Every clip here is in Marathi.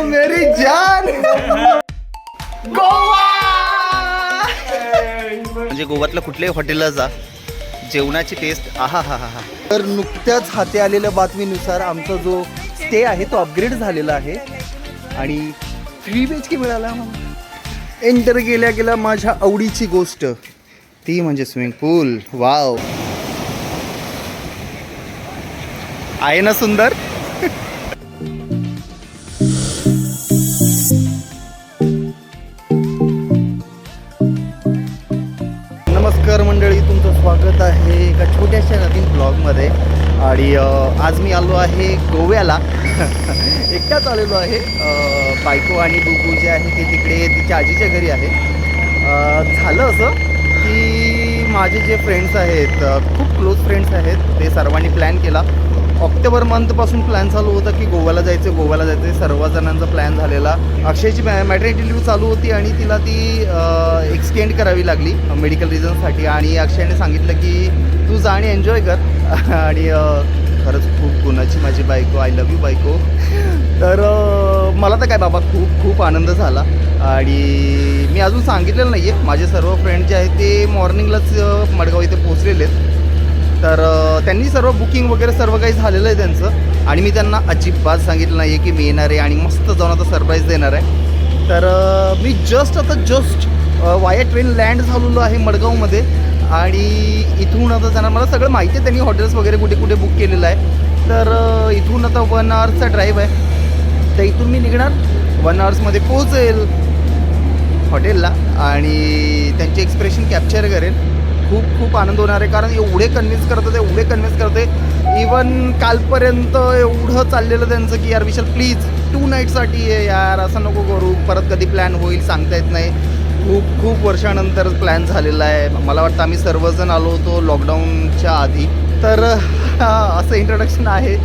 मेरी जान गोवा. म्हणजे गोव्यातल्या कुठल्याही हॉटेलला जा, जेवणाची टेस्ट आहा हा हा हा. तर नुकत्याच हाती आलेल्या बातमीनुसार आमचा जो स्टे आहे तो अपग्रेड झालेला आहे आणि 3 BHK मिळाला. एंटर गेल्या गेल्या माझ्या आवडीची गोष्ट ती म्हणजे स्विमिंग पूल. वाव, आहे ना सुंदर. नमस्कार मंडळी, तुमचं स्वागत आहे एका छोट्याशा नवीन ब्लॉगमध्ये. आणि आज मी आलो आहे गोव्याला. एकटाच आलेलो आहे. बायको आणि बुबू जे आहे ते तिकडे तिच्या आजीच्या घरी आहे. झालं असं की माझे जे फ्रेंड्स आहेत, खूप क्लोज फ्रेंड्स आहेत, ते सर्वांनी प्लॅन केला. ऑक्टोबर मंथपासून प्लॅन चालू होता की गोव्याला जायचं. सर्वजणांचा प्लॅन झालेला. अक्षयची मॅटर्निटी लिव्ह चालू होती आणि तिला ती एक्सटेंड करावी लागली मेडिकल रिझनसाठी. आणि अक्षयने सांगितलं की तू जा आणि एन्जॉय कर. आणि खरंच खूप गुणाची माझी बायको. आय लव्ह यू बायको. तर मला तर काय बाबा खूप खूप आनंद झाला. आणि मी अजून सांगितलेलं नाही आहे, माझे सर्व फ्रेंड जे आहेत ते मॉर्निंगलाच मडगाव इथे पोचलेले आहेत. तर त्यांनी सर्व बुकिंग वगैरे सर्व काही झालेलं आहे त्यांचं. आणि मी त्यांना अजिबात सांगितलं नाही आहे की मी येणार आहे आणि मस्त जाऊन आता सरप्राईज देणार आहे. तर मी जस्ट वाया ट्रेन लँड झालेलो आहे मडगावमध्ये. आणि इथून आता जाणार, मला सगळं माहिती आहे, त्यांनी हॉटेल्स वगैरे कुठे कुठे बुक केलेलं आहे. तर इथून आता 1 आवर्सचा ड्राईव्ह आहे. तर इथून मी निघणार, 1 आवर्समध्ये पोहोचेल हॉटेलला आणि त्यांचे एक्सप्रेशन कॅप्चर करेल. खूप खूप आनंद होणार आहे, कारण एवढे कन्व्हिन्स करते. इवन कालपर्यंत एवढं चाललेलं त्यांचं की यार विशाल प्लीज 2 नाईटसाठी आहे यार, असं नको करू, परत कधी प्लॅन होईल सांगता येत नाही. खूप खूप वर्षानंतर प्लॅन झालेला आहे. मला वाटतं आम्ही सर्वजण आलो होतो लॉकडाऊनच्या आधी. तर असं इंट्रोडक्शन आहे.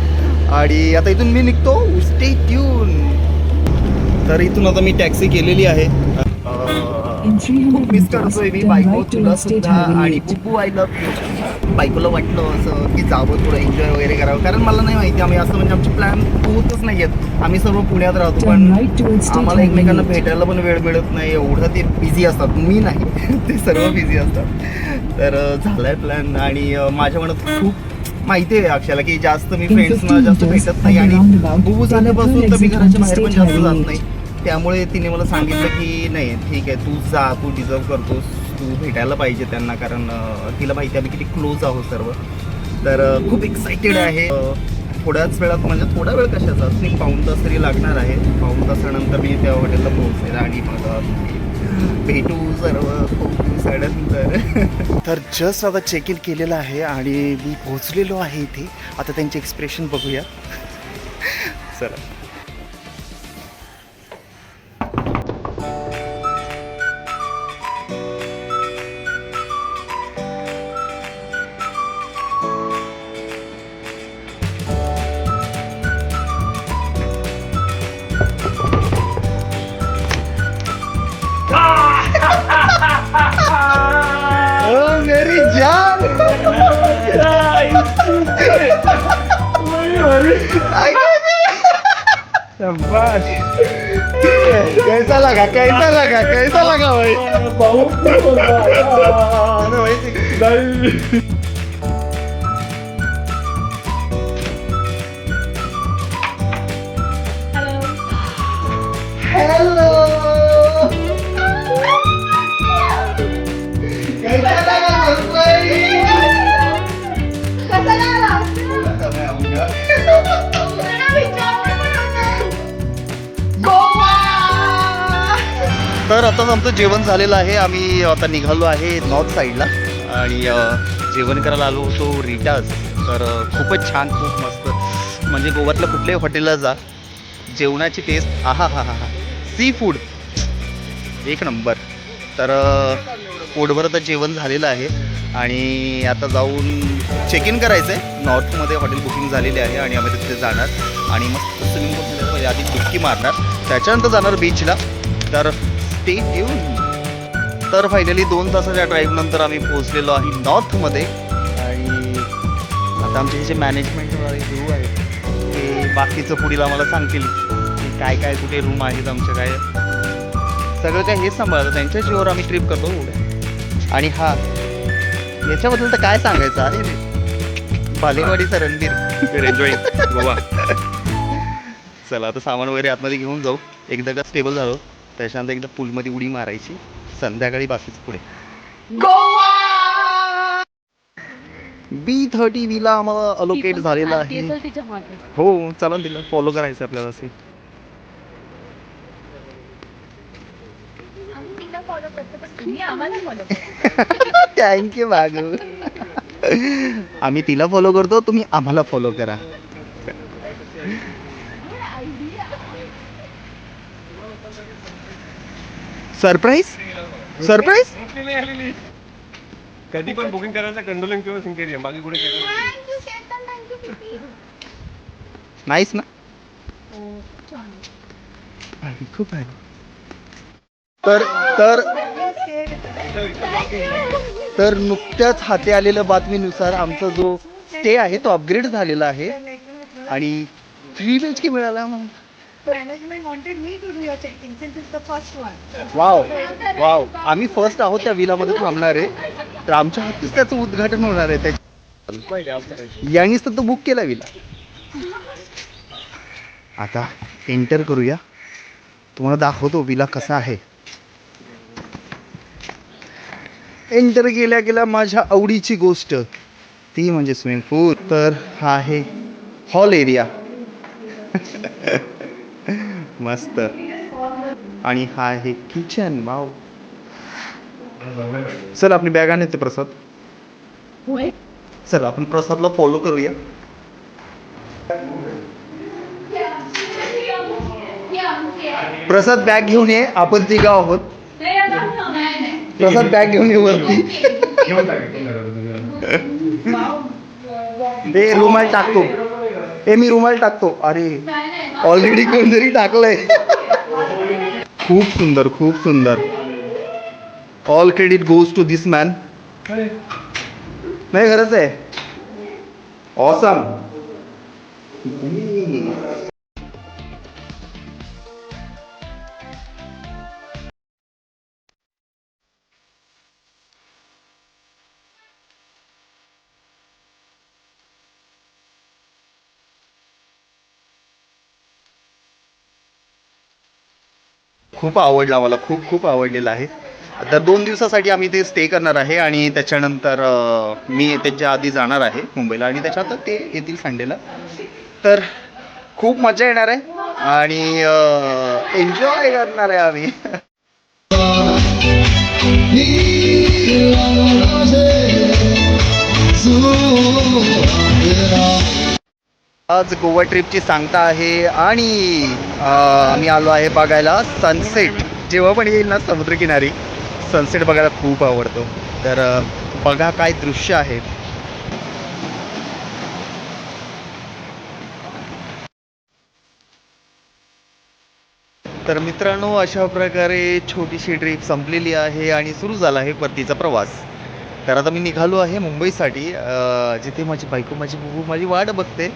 आणि आता इथून मी निघतो. Stay tune. तर इथून आता मी टॅक्सी केलेली आहे. खूप मिस करतोय मी बायको, तुला सुद्धा. आणि बुबू आय लव्ह यू. बायकोला वाटलं असं की जावं, थोडं एन्जॉय वगैरे करावं, कारण मला नाही माहिती, आम्ही असं म्हणजे आमचे प्लॅन होतच नाही आहेत. आम्ही सर्व पुण्यात राहतो, पण आम्हाला एकमेकांना भेटायला पण वेळ मिळत नाही. एवढं ते बिझी असतात, मी नाही ते सर्व बिझी असतात. तर झालाय प्लॅन. आणि माझ्या मनात खूप माहिती आहे अक्षयला की जास्त मी फ्रेंड्सना जास्त भेटत नाही. आणि बुबू झाल्यापासून तर मी घराच्या बाहेर पण जास्त जात नाही. त्यामुळे तिने मला सांगितलं की नाही ठीक आहे, तू जा, तू डिझर्व करतोस, तू भेटायला पाहिजे त्यांना, कारण तिला माहिती आहे आम्ही किती क्लोज आहोत सर्व. तर खूप एक्सायटेड आहे. थोड्याच वेळात, म्हणजे थोडा वेळ कशाचा, 1-पाऊण तास तरी लागणार आहे. पाऊण तासानंतर मी त्या हॉटेलला पोहोचेल आणि मग भेटू सर्व खूप दिवसानंतर. तर जस्ट आता चेक इन केलेलं आहे आणि मी पोहोचलेलो आहे इथे. आता त्यांचे एक्सप्रेशन बघूया. चला. मेरी जान कैसा लगा भाई? हेलो तर आताच आमचं जेवण झालेलं आहे. आम्ही आता निघालो आहे नॉर्थ साईडला आणि जेवण करायला आलो होतो रिटाज. तर खूपच छान, खूप मस्त. म्हणजे गोव्यातल्या कुठल्याही हॉटेलला जा, जेवणाची टेस्ट आहा हा हा हा. सी फूड एक नंबर. तर पोटभर तर जेवण झालेलं आहे आणि आता जाऊन चेक इन करायचं आहे. नॉर्थमध्ये हॉटेल बुकिंग झालेली आहे आणि आम्ही तिथे जाणार आणि मस्त स्विमिंग पूलमध्ये आधी डुबकी मारणार, त्याच्यानंतर जाणार बीचला. तर स्टे ट्यून. तर फायनली 2 तासाच्या ड्राईव्हनंतर आम्ही पोहोचलेलो आहे नॉर्थमध्ये. आणि आता आमचे जे मॅनेजमेंटवाले गुरु आहेत ते बाकीचं पुढील आम्हाला सांगतील की काय काय कुठे रूम आहेत आमच्या काय सगळं काय हेच सांभाळतं त्यांच्या जीवावर आम्ही ट्रिप करतो पुढे. आणि हा याच्याबद्दल तर काय सांगायचं अरे बालेवाडीचा रणबीर एन्जॉय गोवा. चला आता सामान वगैरे आतमध्ये घेऊन जाऊ. एकदा का स्टेबल झालो त्याच्यानंतर एकदा पूलमध्ये उडी मारायची संध्याकाळी बाकीचं पुढे. B30 विला आम्हाला अलोकेट झालेला आहे. हो चालेल तिला फॉलो करायचं आपल्याला असे. थँक्यू बागू. आम्ही तिला फॉलो करतो तुम्ही आम्हाला फॉलो करा. Surprise surprise. कधी पण बुकिंग करायचं कंडोलिंग किंवा सिंकेरिया बाकी कुठे नाहीच ना. खूप आहे. तर तर तर नुकत्याच हाती आलेल्या बातमीनुसार आमचा जो स्टे आहे तो अपग्रेड झालेला आहे आणि 3 BHK मिळाला. Management wanted me to do your check-in since it's the first one. Wow wow. आम्ही फर्स्ट आहोत त्या विलामध्ये थांबणार आहे तर आमच्या हातीच त्याचं उद्घाटन होणार आहे. त्याच्या यांनीच तर तो बुक केला विला. आता एंटर करूया तुम्हाला दाखवतो विला कसा आहे. एंटर गेल्या गेल्या माझ्या आवडीची गोष्ट ती म्हणजे स्विमिंग पूल. तर हा आहे हॉल एरिया. मस्त. आणि हा आहे किचन. वाव. चल आपली बॅग आणते प्रसाद. चल आपण प्रसादला फॉलो करूया. प्रसाद बॅग घेऊन ये आपण तिघ आहोत. प्रसाद बॅग घेऊन ये वरती. ते रुमाल टाकतो. मी रुमाल टाकतो. अरे ऑलरेडी कोणतरी टाकलंय. खूप सुंदर खूप सुंदर. All credit goes to this man. नाही खरंच आहे. ऑसम. खूप आवडला मला. खूप खूप आवडलेला आहे. तर 2 दिवसासाठी आम्ही ते स्टे करणार आहे आणि त्याच्यानंतर मी त्याच्या आधी जाणार आहे मुंबईला आणि त्याच्यानंतर ते येतील संडेला. तर खूप मजा येणार आहे आणि एन्जॉय करणार आहे आम्ही. आज गोवा ट्रिपची सांगता आहे आणि आम्ही आलो आहे बघायला सनसेट. जेव्हा पण येईल ना समुद्रकिनारी सनसेट बघायला खूप आवडतो. तर बघा काय दृश्य आहे. तर मित्रांनो अशा प्रकारे छोटीशी ट्रिप संपलेली आहे आणि सुरू झाला आहे परतीचा प्रवास. तर आता मी निघालो आहे मुंबईसाठी जिथे माझी बायको माझी बुबू माझी वाट बघते.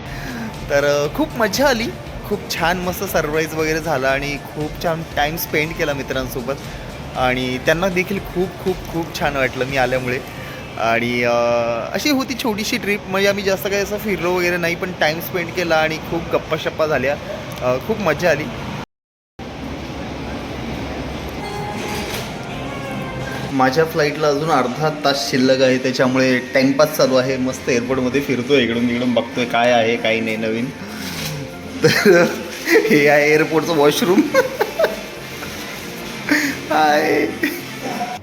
तर खूप मजा आली. खूप छान मस्त सरप्राईज वगैरे झाला आणि खूप छान टाईम स्पेंड केला मित्रांसोबत आणि त्यांना देखील खूप खूप खूप छान वाटलं मी आल्यामुळे. आणि अशी होती छोटीशी ट्रिप. म्हणजे आम्ही जास्त काही असं फिरलो वगैरे नाही पण टाईम स्पेंड केला आणि खूप गप्पाशप्पा झाल्या. खूप मजा आली. माझ्या फ्लाईटला अजून अर्धा तास शिल्लक आहे त्याच्यामुळे टाईमपास चालू आहे. मस्त एअरपोर्टमध्ये फिरतोय इकडून तिकडून बघतोय काय आहे काही नाही नवीन. तर हे आहे एअरपोर्टचं वॉशरूम. हाय.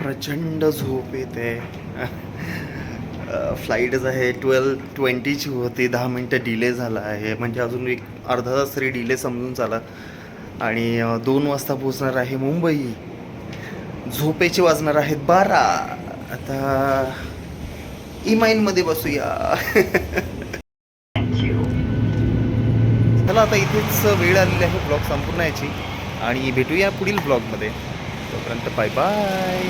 प्रचंड झोप येते. फ्लाईटच आहे 12:20ची होती. 10 मिनटं डिले झाला आहे म्हणजे अजून एक अर्धा तास तरी डिले समजून चाला. आणि 2 वाजता पोचणार आहे मुंबई. झोपेचे वाजणार आहेत 12. आता इमाईनमध्ये बसूया. चला आता इथेच वेळ आलेली आहे ब्लॉग संपूर्ण याची आणि भेटूया पुढील ब्लॉगमध्ये. तोपर्यंत बाय बाय.